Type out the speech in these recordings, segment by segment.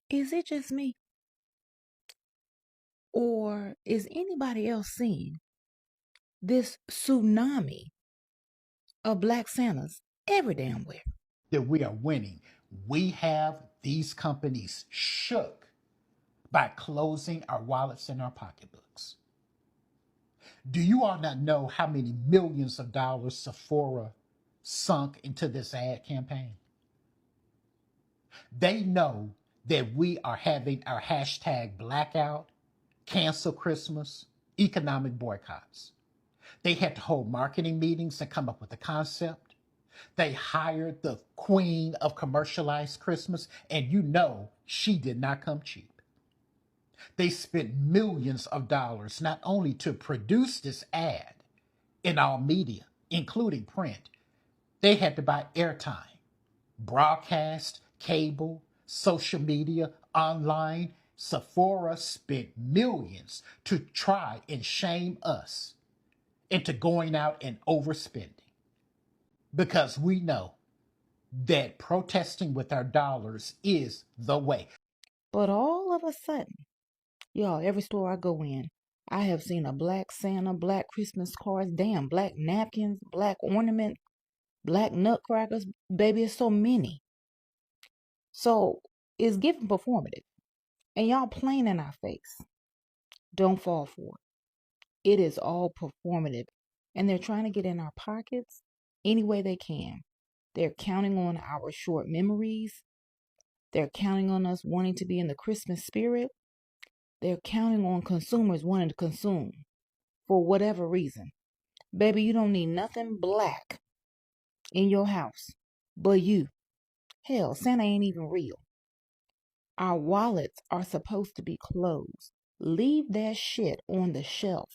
Is it just me? Or is anybody else seeing this tsunami of Black Santas every damn where? That we are winning. We have these companies shook by closing our wallets and our pocketbooks. Do you all not know how many millions of dollars Sephora sunk into this ad campaign? They know that we are having our hashtag blackout, cancel Christmas, economic boycotts. They had to hold marketing meetings and come up with a concept. They hired the queen of commercialized Christmas, and you know she did not come cheap. They spent millions of dollars not only to produce this ad in all media, including print, they had to buy airtime, broadcast, cable, social media, online. Sephora spent millions to try and shame us into going out and overspending because we know that protesting with our dollars is the way. But all of a sudden, y'all, every store I go in, I have seen a black Santa, black Christmas cards, damn, black napkins, black ornaments, black nutcrackers. Baby, it's so many. So it's giving performative. And y'all playing in our face. Don't fall for it. It is all performative. And they're trying to get in our pockets any way they can. They're counting on our short memories. They're counting on us wanting to be in the Christmas spirit. They're counting on consumers wanting to consume for whatever reason. Baby, you don't need nothing black in your house but you. Hell, Santa ain't even real. Our wallets are supposed to be closed. Leave that shit on the shelf.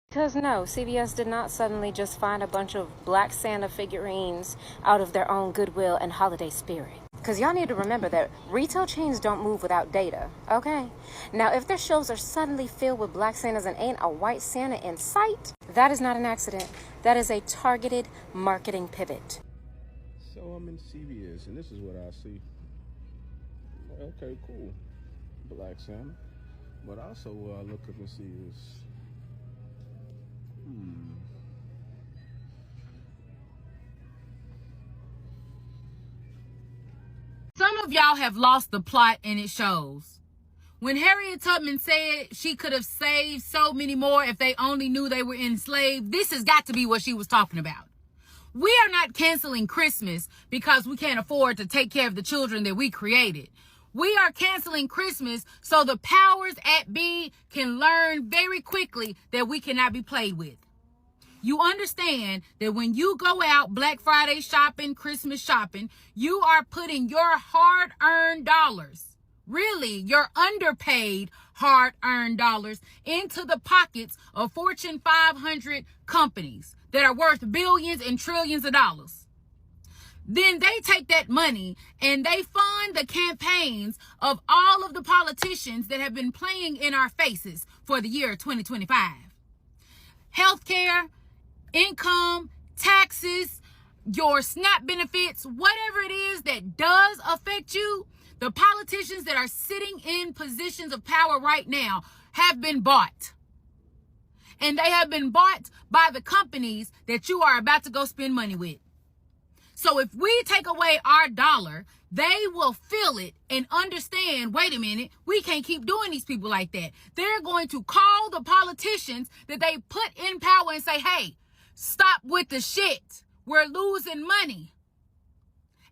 Because no, CVS did not suddenly just find a bunch of Black Santa figurines out of their own goodwill and holiday spirit. Because y'all need to remember that retail chains don't move without data, okay? Now, if their shelves are suddenly filled with Black Santas and ain't a white Santa in sight, that is not an accident. That is a targeted marketing pivot. So I'm in CVS, and this is what I see. Okay, cool. Black Santa. But also what I look up and see is, Some of y'all have lost the plot, and it shows. When Harriet Tubman said she could have saved so many more if they only knew they were enslaved, this has got to be what she was talking about. We are not canceling Christmas because we can't afford to take care of the children that we created. We are canceling Christmas so the powers at be can learn very quickly that we cannot be played with. You understand that when you go out Black Friday shopping, Christmas shopping, you are putting your hard-earned dollars, really your underpaid hard-earned dollars, into the pockets of Fortune 500 companies that are worth billions and trillions of dollars. Then they take that money and they fund the campaigns of all of the politicians that have been playing in our faces for the year 2025. Healthcare, income, taxes, your SNAP benefits, whatever it is that does affect you, the politicians that are sitting in positions of power right now have been bought. And they have been bought by the companies that you are about to go spend money with. So if we take away our dollar, they will feel it and understand, wait a minute, we can't keep doing these people like that. They're going to call the politicians that they put in power and say, hey, stop with the shit. We're losing money.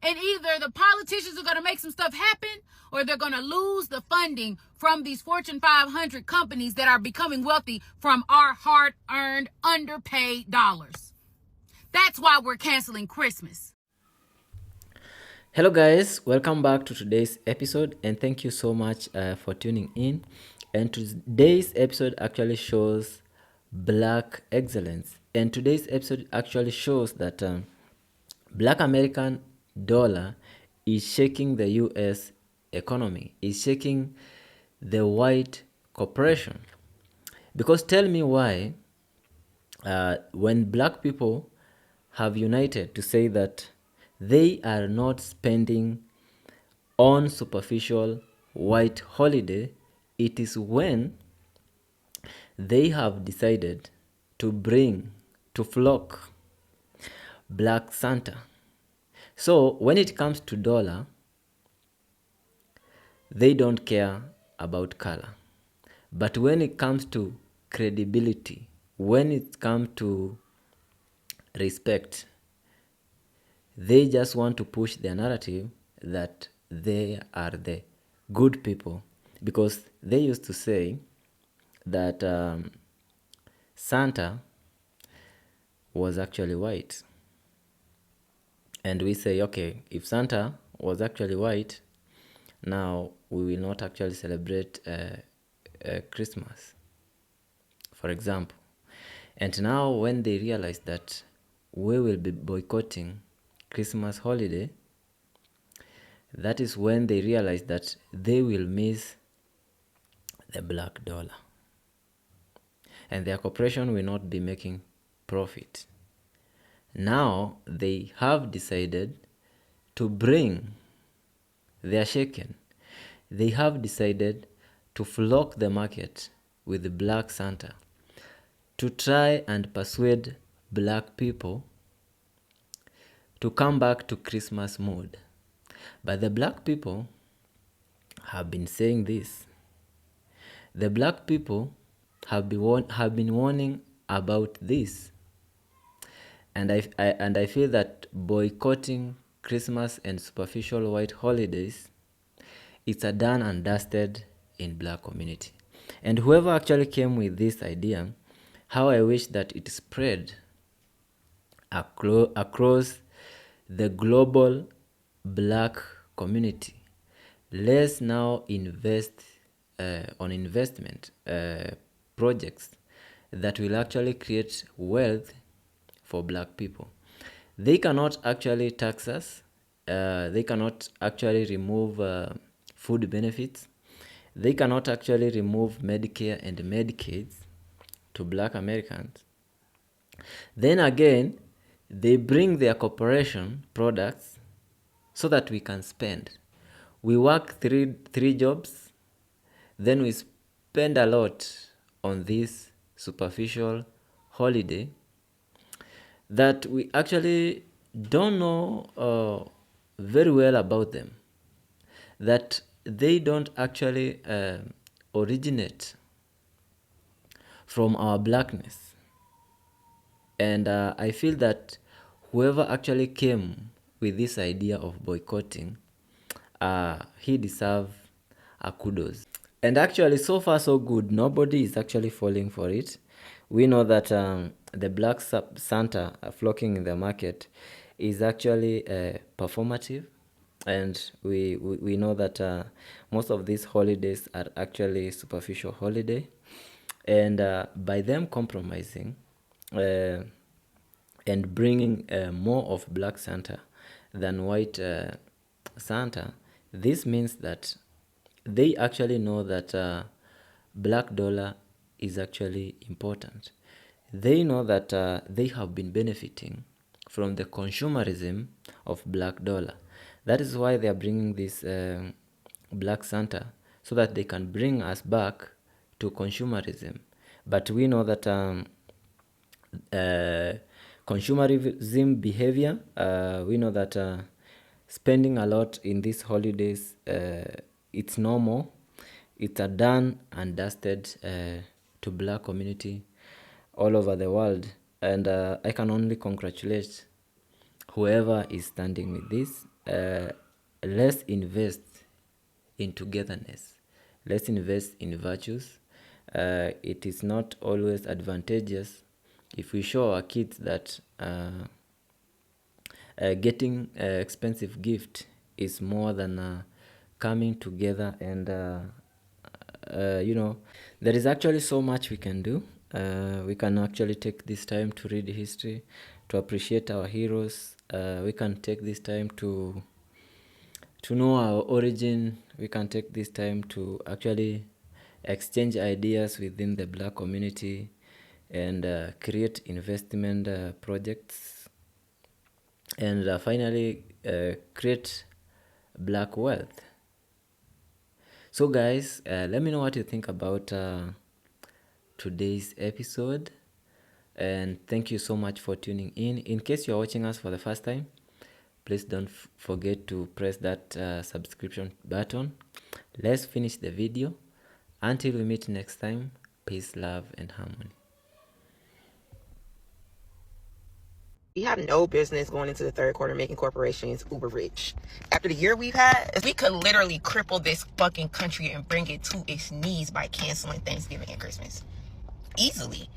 And either the politicians are going to make some stuff happen, or they're going to lose the funding from these Fortune 500 companies that are becoming wealthy from our hard-earned, underpaid dollars. That's why we're canceling Christmas. Hello guys, welcome back to today's episode, and thank you so much for tuning in. And today's episode actually shows black excellence, and today's episode actually shows that black American dollar is shaking the US economy, is shaking the white corporation. Because tell me why, when black people have united to say that they are not spending on superficial white holiday, it is when they have decided to flock Black Santa. So when it comes to dollar, they don't care about color. But when it comes to credibility, when it comes to respect, they just want to push their narrative that they are the good people, because they used to say that Santa was actually white. And we say, okay, if Santa was actually white, now we will not actually celebrate Christmas, for example. And now when they realize that we will be boycotting Christmas holiday, that is when they realize that they will miss the black dollar. And their corporation will not be making profit. Now they have decided to bring, they are shaken. They have decided to flock the market with the Black Santa to try and persuade black people to come back to Christmas mood. But the black people have been saying this. The black people have been warning about this. And I feel that boycotting Christmas and superficial white holidays, it's a done and dusted in black community. And whoever actually came with this idea, how I wish that it spread across the global black community. Let's now invest on investment projects that will actually create wealth for black people. They cannot actually tax us. They cannot actually remove food benefits. They cannot actually remove Medicare and Medicaid to black Americans. Then again, they bring their corporation products so that we can spend. We work three jobs, then we spend a lot on this superficial holiday that we actually don't know very well about them, that they don't actually originate from our blackness. And I feel that whoever actually came with this idea of boycotting, he deserves a kudos. And actually, so far so good. Nobody is actually falling for it. We know that the Black Santa flocking in the market is actually performative. And we know that most of these holidays are actually superficial holiday. And by them compromising and bringing more of Black Santa than white Santa, this means that they actually know that black dollar is actually important. They know that they have been benefiting from the consumerism of black dollar. That is why they are bringing this Black Santa, so that they can bring us back to consumerism. But we know that consumerism behavior, we know that spending a lot in these holidays, it's normal. It's a done and dusted to black community all over the world. And I can only congratulate whoever is standing with this. Let's invest in togetherness. Let's invest in virtues. It is not always advantageous if we show our kids that getting expensive gift is more than coming together. And there is actually so much we can do. We can actually take this time to read history, to appreciate our heroes. We can take this time to know our origin. We can take this time to actually exchange ideas within the black community and create investment projects. And finally, create black wealth. So guys, let me know what you think about today's episode, and thank you so much for tuning in case you're watching us for the first time, please don't forget to press that subscription button. Let's finish the video. Until we meet next time, peace, love, and harmony. We have no business going into the third quarter making corporations uber rich. After the year we've had, we could literally cripple this fucking country and bring it to its knees by canceling Thanksgiving and Christmas. Easily.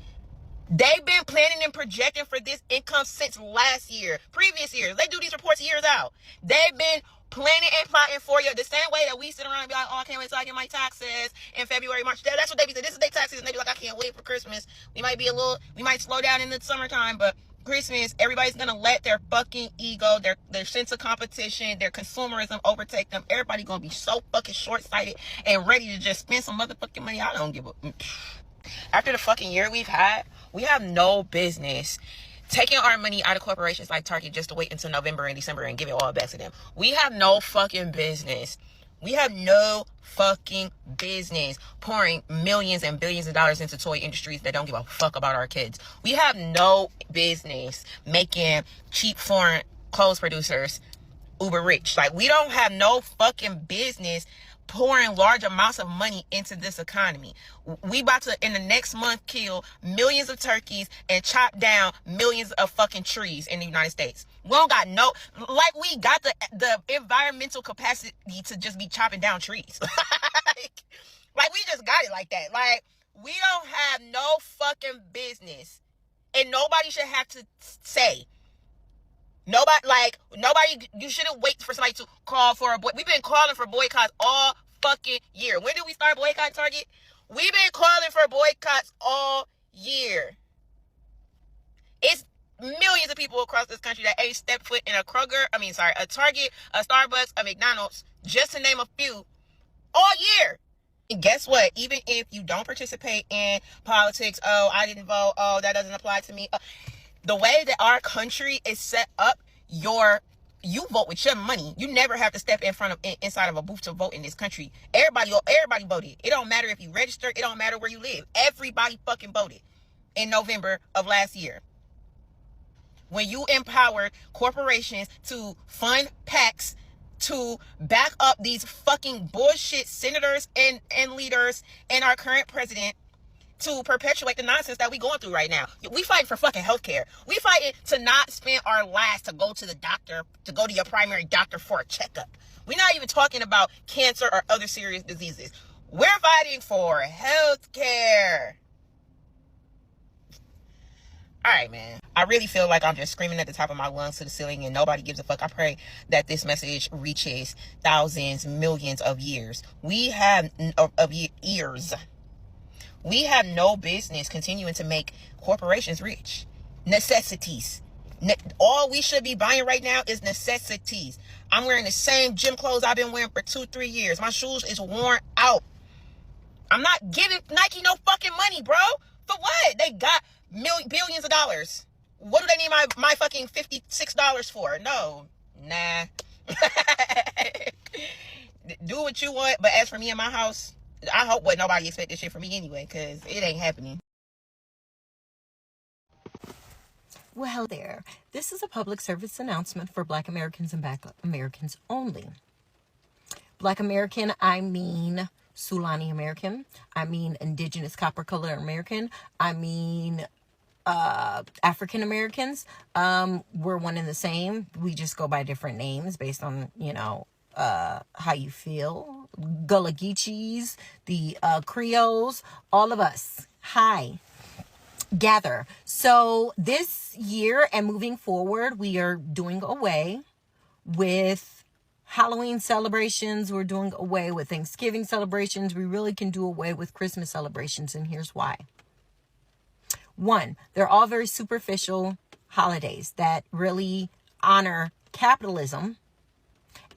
They've been planning and projecting for this income since last year, previous years. They do these reports years out. They've been planning and plotting for you the same way that we sit around and be like, oh, I can't wait till I get my taxes in February, March. That's what they be saying. This is their taxes. And they be like, I can't wait for Christmas. We might slow down in the summertime, but Christmas, everybody's gonna let their fucking ego, their sense of competition, their consumerism overtake them. Everybody gonna be so fucking short-sighted and ready to just spend some motherfucking money. I don't give a... After the fucking year we've had, we have no business taking our money out of corporations like Target just to wait until November and December and give it all back to them. We have no fucking business. We have no fucking business pouring millions and billions of dollars into toy industries that don't give a fuck about our kids. We have no business making cheap foreign clothes producers uber rich. Like, we don't have no fucking business pouring large amounts of money into this economy. We about to, in the next month, kill millions of turkeys and chop down millions of fucking trees in the United States. We don't got no, like, we got the environmental capacity to just be chopping down trees. like we just got it like that. Like, we don't have no fucking business, and nobody should have to say. Nobody, you shouldn't wait for somebody to call for a boycott. We've been calling for boycotts all fucking year. When did we start boycotting Target? We've been calling for boycotts all year. It's millions of people across this country that ain't stepped foot in a Target, a Starbucks, a McDonald's, just to name a few, all year. And guess what? Even if you don't participate in politics, oh, I didn't vote, oh, that doesn't apply to me. The way that our country is set up, you vote with your money. You never have to step inside of a booth to vote in this country. Everybody voted. It don't matter if you register. It don't matter where you live. Everybody fucking voted in November of last year. When you empowered corporations to fund PACs to back up these fucking bullshit senators and leaders and our current president, to perpetuate the nonsense that we going through right now. We fighting for fucking healthcare. We fighting to not spend our last to go to the doctor, to go to your primary doctor for a checkup. We're not even talking about cancer or other serious diseases. We're fighting for healthcare. All right, man. I really feel like I'm just screaming at the top of my lungs to the ceiling and nobody gives a fuck. I pray that this message reaches thousands, millions of years. We have ears. We have no business continuing to make corporations rich. Necessities. All we should be buying right now is necessities. I'm wearing the same gym clothes I've been wearing for 2-3 years. My shoes is worn out. I'm not giving Nike no fucking money, bro. For what? They got billions of dollars. What do they need my fucking $56 for? No. Nah. Do what you want, but as for me and my house, I hope nobody expect this shit from me anyway, because it ain't happening. Well, there. This is a public service announcement for Black Americans and Black Americans only. Black American, I mean Sulani American. I mean Indigenous Copper Color American. I mean African Americans. We're one and the same. We just go by different names based on, how you feel. Gullah Geechees, the Creoles, all of us. Hi. Gather. So this year and moving forward, we are doing away with Halloween celebrations. We're doing away with Thanksgiving celebrations. We really can do away with Christmas celebrations, and here's why. One, they're all very superficial holidays that really honor capitalism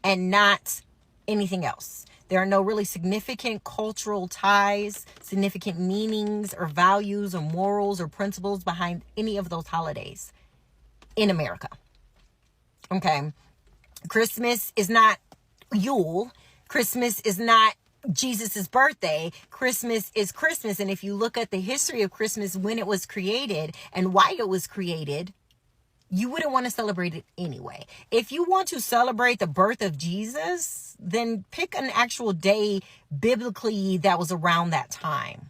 and not anything else. There are no really significant cultural ties, significant meanings or values or morals or principles behind any of those holidays in America. Okay. Christmas is not Yule. Christmas is not Jesus's birthday. Christmas is Christmas. And if you look at the history of Christmas, when it was created and why it was created, you wouldn't want to celebrate it anyway. If you want to celebrate the birth of Jesus, then pick an actual day biblically that was around that time,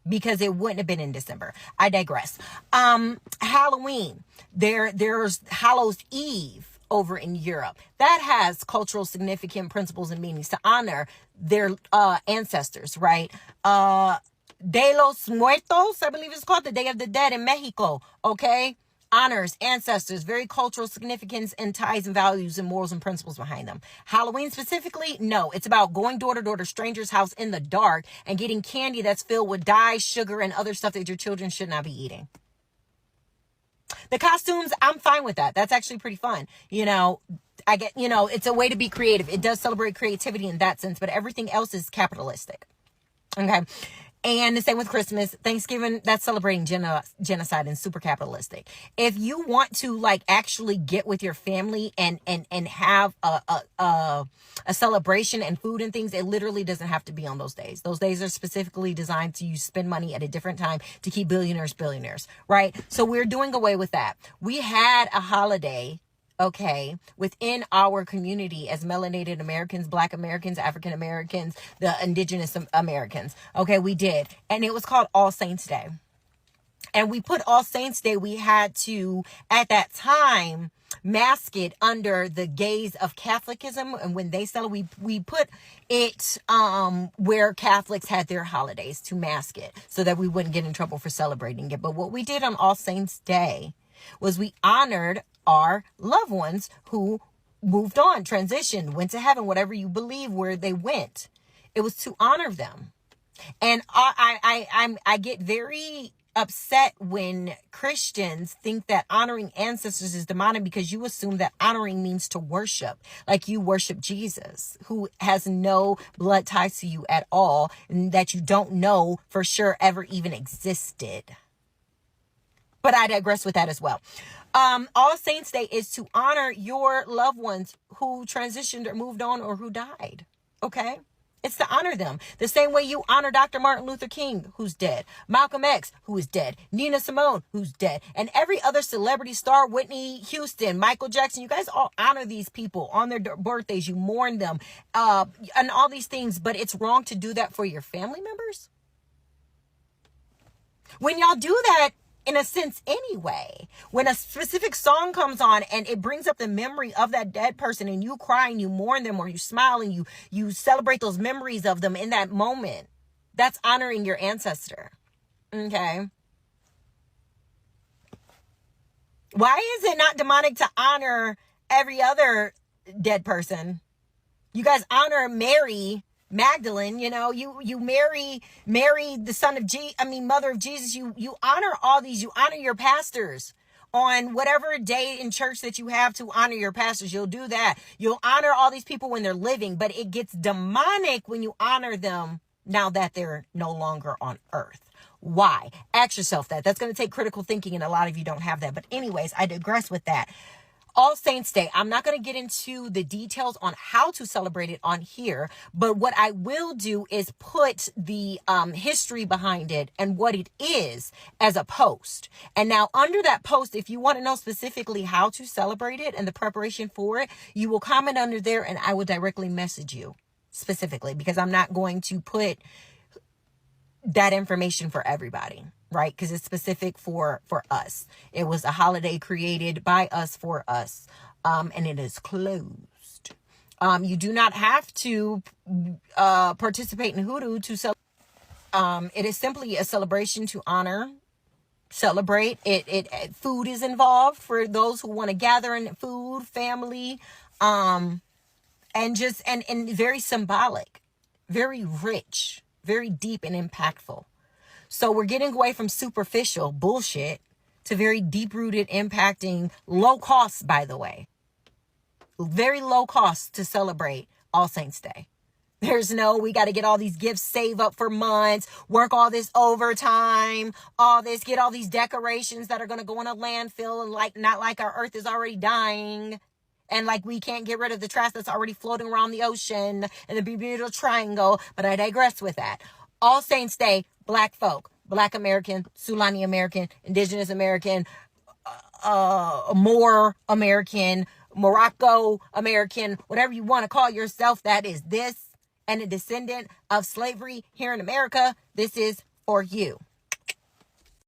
because it wouldn't have been in December. I digress. Halloween. There's Hallows Eve over in Europe. That has cultural significant principles and meanings to honor their ancestors, right? De los Muertos, I believe it's called, the Day of the Dead in Mexico, okay? Honors ancestors, very cultural significance and ties and values and morals and principles behind them. Halloween specifically, no, it's about going door to door to strangers' house in the dark and getting candy that's filled with dye, sugar, and other stuff that your children should not be eating. The costumes, I'm fine with that. That's actually pretty fun. I get, it's a way to be creative. It does celebrate creativity in that sense, but everything else is capitalistic. Okay. And the same with Christmas. Thanksgiving, that's celebrating genocide and super capitalistic. If you want to actually get with your family and have a celebration and food and things, it literally doesn't have to be on those days. Those days are specifically designed to spend money at a different time to keep billionaires, right? So we're doing away with that. We had a holiday, okay, within our community as melanated Americans, Black Americans, African Americans, the indigenous Americans. Okay, we did. And it was called All Saints Day. And we put All Saints Day, we had to, at that time, mask it under the gaze of Catholicism. And when they celebrate, we put it where Catholics had their holidays to mask it so that we wouldn't get in trouble for celebrating it. But what we did on All Saints Day was we honored our loved ones who moved on, transitioned, went to heaven, whatever you believe where they went. It was to honor them. And I get very upset when Christians think that honoring ancestors is demonic, because you assume that honoring means to worship, like you worship Jesus, who has no blood ties to you at all, and that you don't know for sure ever even existed. But I digress with that as well. All Saints Day is to honor your loved ones who transitioned or moved on or who died. Okay? It's to honor them. The same way you honor Dr. Martin Luther King, who's dead. Malcolm X, who is dead. Nina Simone, who's dead. And every other celebrity star, Whitney Houston, Michael Jackson. You guys all honor these people on their birthdays. You mourn them, and all these things. But it's wrong to do that for your family members. When y'all do that, in a sense anyway, when a specific song comes on and it brings up the memory of that dead person and you cry and you mourn them, or you smile and you celebrate those memories of them in that moment, that's honoring your ancestor. Okay. Why is it not demonic to honor every other dead person? You guys honor Mary Magdalene, you marry the mother of Jesus. You honor all these. You honor your pastors on whatever day in church that you have to honor your pastors. You'll do that. You'll honor all these people when they're living, but it gets demonic when you honor them now that they're no longer on earth. Why? Ask yourself that. That's going to take critical thinking, and a lot of you don't have that. But anyways, I digress with that. All Saints Day. I'm not going to get into the details on how to celebrate it on here, but what I will do is put the history behind it and what it is as a post. And now under that post, if you want to know specifically how to celebrate it and the preparation for it, you will comment under there and I will directly message you specifically, because I'm not going to put that information for everybody, right? Because it's specific for us. It was a holiday created by us for us, and it is closed. You do not have to participate in hoodoo to celebrate. It is simply a celebration to honor, celebrate. It food is involved for those who want to gather in food, family, and very symbolic, very rich, very deep and impactful. So we're getting away from superficial bullshit to very deep-rooted, impacting, low cost, by the way. Very low cost to celebrate All Saints Day. There's no, we got to get all these gifts, save up for months, work all this overtime, all this, get all these decorations that are going to go in a landfill and not like our earth is already dying. And like, we can't get rid of the trash that's already floating around the ocean and the Bermuda Triangle. But I digress with that. All Saints Day, Black folk, Black American, Sulani American, Indigenous American, Moor American, Morocco American, whatever you want to call yourself, that is this, and a descendant of slavery here in America, this is for you.